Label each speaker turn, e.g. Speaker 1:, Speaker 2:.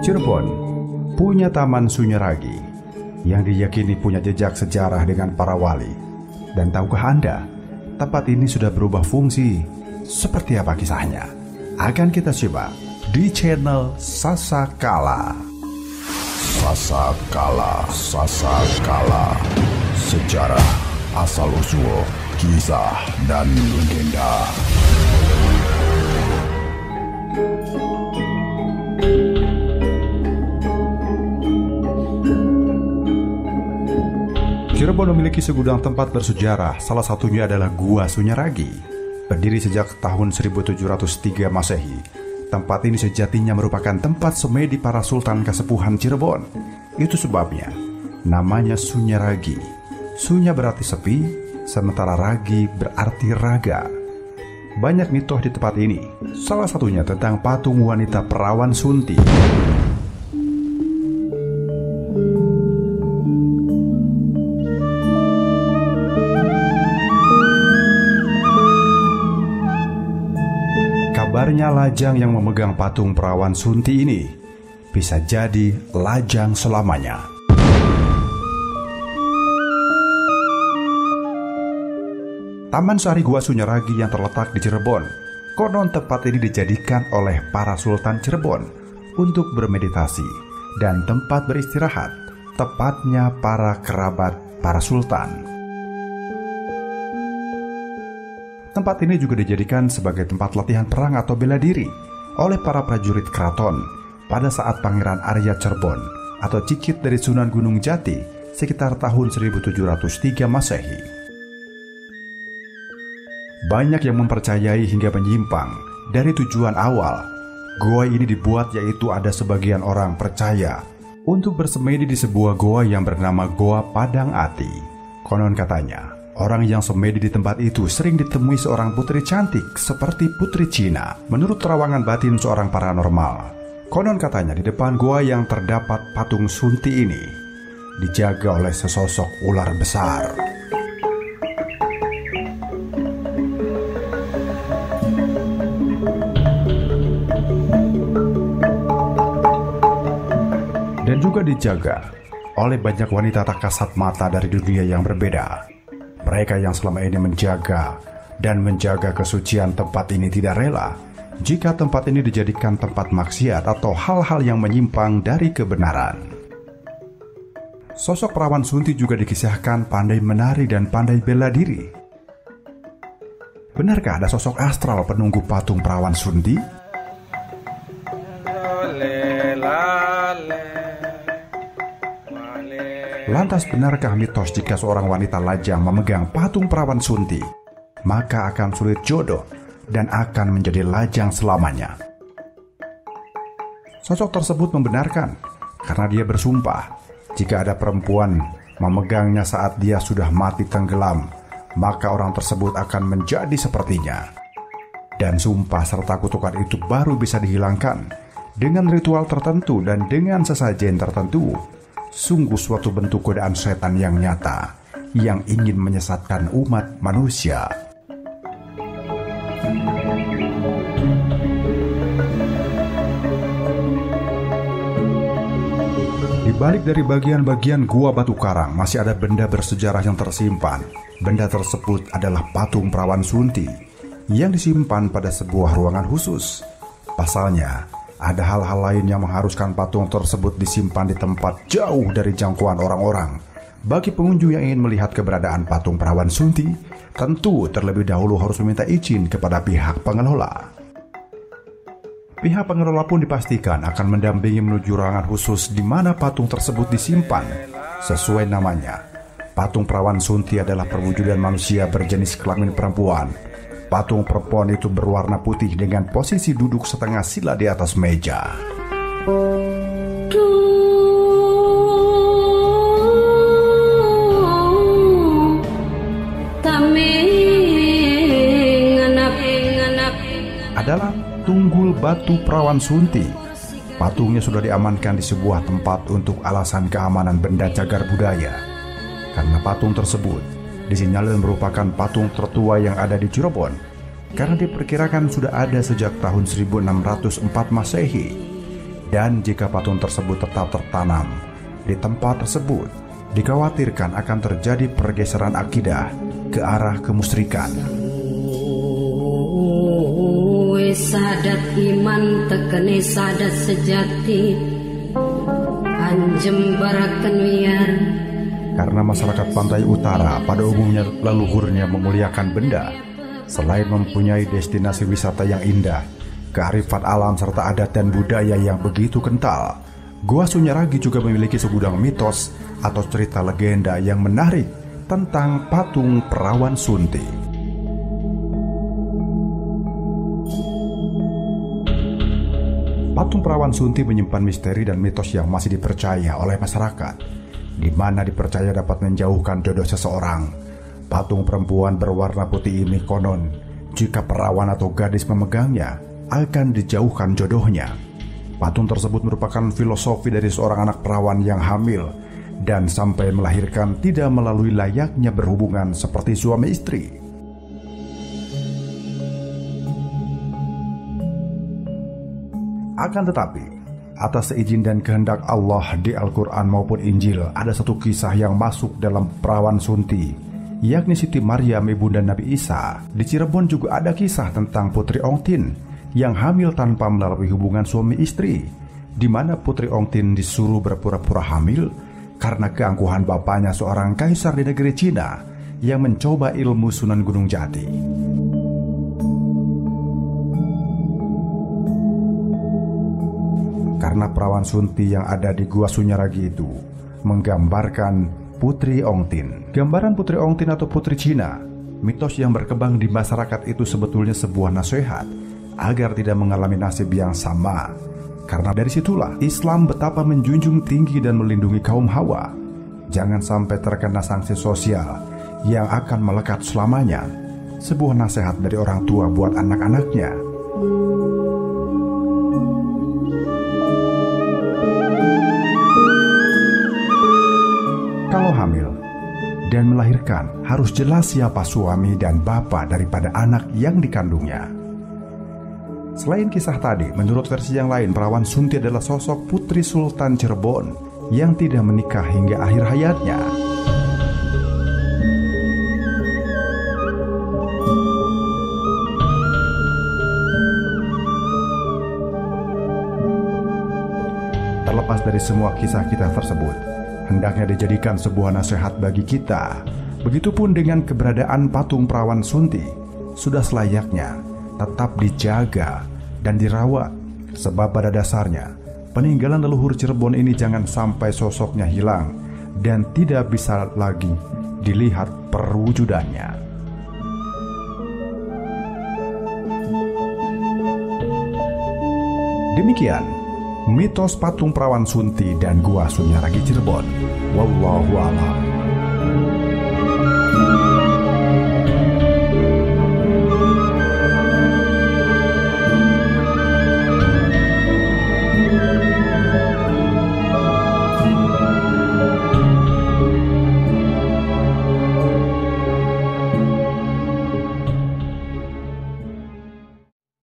Speaker 1: Cirebon punya Taman Sunyaragi yang diyakini punya jejak sejarah dengan para wali. Dan tahukah Anda, tempat ini sudah berubah fungsi? Seperti apa kisahnya? Akan kita coba di channel Sasakala. Sasakala, sejarah, asal-usul, kisah, dan legenda. Cirebon memiliki segudang tempat bersejarah, salah satunya adalah Gua Sunyaragi. Berdiri sejak tahun 1703 Masehi, tempat ini sejatinya merupakan tempat semedi para sultan kesepuhan Cirebon. Itu sebabnya namanya Sunyaragi. Sunya berarti sepi, sementara ragi berarti raga. Banyak mitos di tempat ini, salah satunya tentang patung wanita perawan Sunti. Kabarnya lajang yang memegang patung perawan Sunti ini bisa jadi lajang selamanya. Taman Sari Gua Sunyaragi yang terletak di Cirebon, konon tempat ini dijadikan oleh para sultan Cirebon untuk bermeditasi dan tempat beristirahat, tepatnya para kerabat para sultan. Tempat ini juga dijadikan sebagai tempat latihan perang atau bela diri oleh para prajurit keraton pada saat Pangeran Arya Cerbon atau Cicit dari Sunan Gunung Jati sekitar tahun 1703 Masehi. Banyak yang mempercayai hingga menyimpang dari tujuan awal. Goa ini dibuat yaitu ada sebagian orang percaya untuk bersemedi di sebuah goa yang bernama Goa Padang Ati. Konon katanya, orang yang semedi di tempat itu sering ditemui seorang putri cantik seperti Putri Cina. Menurut terawangan batin seorang paranormal, konon katanya di depan goa yang terdapat patung Sunti ini dijaga oleh sesosok ular besar. Dan juga dijaga oleh banyak wanita tak kasat mata dari dunia yang berbeda. Mereka yang selama ini menjaga kesucian tempat ini tidak rela jika tempat ini dijadikan tempat maksiat atau hal-hal yang menyimpang dari kebenaran. Sosok perawan Sunti juga dikisahkan pandai menari dan pandai bela diri. Benarkah ada sosok astral penunggu patung perawan Sunti? Lantas benarkah mitos jika seorang wanita lajang memegang patung perawan Sunti, maka akan sulit jodoh dan akan menjadi lajang selamanya? Sosok tersebut membenarkan karena dia bersumpah jika ada perempuan memegangnya saat dia sudah mati tenggelam, maka orang tersebut akan menjadi sepertinya. Dan sumpah serta kutukan itu baru bisa dihilangkan dengan ritual tertentu dan dengan sesajen tertentu. Sungguh suatu bentuk godaan setan yang nyata yang ingin menyesatkan umat manusia. Di balik dari bagian-bagian gua batu karang masih ada benda bersejarah yang tersimpan. Benda tersebut adalah patung perawan Sunti yang disimpan pada sebuah ruangan khusus. Pasalnya, ada hal-hal lain yang mengharuskan patung tersebut disimpan di tempat jauh dari jangkauan orang-orang. Bagi pengunjung yang ingin melihat keberadaan patung perawan Sunti, tentu terlebih dahulu harus meminta izin kepada pihak pengelola. Pihak pengelola pun dipastikan akan mendampingi menuju ruangan khusus di mana patung tersebut disimpan. Sesuai namanya, patung perawan Sunti adalah perwujudan manusia berjenis kelamin perempuan. Patung perempuan itu berwarna putih dengan posisi duduk setengah sila di atas meja. Adalah Tunggul Batu Perawan Sunti. Patungnya sudah diamankan di sebuah tempat untuk alasan keamanan benda cagar budaya. Karena patung tersebut disinyalir merupakan patung tertua yang ada di Cirebon, karena diperkirakan sudah ada sejak tahun 1604 Masehi. Dan jika patung tersebut tetap tertanam di tempat tersebut, dikhawatirkan akan terjadi pergeseran akidah ke arah kemusyrikan.
Speaker 2: Sadat iman tekene sadat sejati anjem baraken wiar.
Speaker 1: Karena masyarakat pantai utara pada umumnya leluhurnya memuliakan benda, selain mempunyai destinasi wisata yang indah, kearifan alam serta adat dan budaya yang begitu kental, Gua Sunyaragi juga memiliki segudang mitos atau cerita legenda yang menarik tentang patung perawan Sunti. Patung perawan Sunti menyimpan misteri dan mitos yang masih dipercaya oleh masyarakat, di mana dipercaya dapat menjauhkan jodoh seseorang. Patung perempuan berwarna putih ini konon, jika perawan atau gadis memegangnya, akan dijauhkan jodohnya. Patung tersebut merupakan filosofi dari seorang anak perawan yang hamil dan sampai melahirkan tidak melalui layaknya berhubungan seperti suami istri. Akan tetapi, atas seizin dan kehendak Allah di Al-Quran maupun Injil, ada satu kisah yang masuk dalam perawan Sunti, yakni Siti Maryam ibunda Nabi Isa. Di Cirebon juga ada kisah tentang Putri Ongtin yang hamil tanpa melalui hubungan suami istri, di mana Putri Ongtin disuruh berpura-pura hamil karena keangkuhan bapaknya, seorang kaisar di negeri Cina yang mencoba ilmu Sunan Gunung Jati. Karena perawan Sunti yang ada di Gua Sunyaragi itu menggambarkan Putri Ongtin. Gambaran Putri Ongtin atau Putri Cina, mitos yang berkembang di masyarakat itu sebetulnya sebuah nasihat agar tidak mengalami nasib yang sama. Karena dari situlah Islam betapa menjunjung tinggi dan melindungi kaum Hawa. Jangan sampai terkena sanksi sosial yang akan melekat selamanya. Sebuah nasihat dari orang tua buat anak-anaknya. Kalau hamil dan melahirkan, harus jelas siapa suami dan bapak daripada anak yang dikandungnya. Selain kisah tadi, menurut versi yang lain, perawan Sunti adalah sosok Putri Sultan Cirebon yang tidak menikah hingga akhir hayatnya. Terlepas dari semua kisah-kisah tersebut, hendaknya dijadikan sebuah nasihat bagi kita. Begitupun dengan keberadaan patung perawan Sunti, sudah selayaknya tetap dijaga dan dirawat, sebab pada dasarnya peninggalan leluhur Cirebon ini jangan sampai sosoknya hilang dan tidak bisa lagi dilihat perwujudannya. Demikian mitos patung perawan Sunti dan Gua Sunyaragi Cirebon. Wallahu a'lam.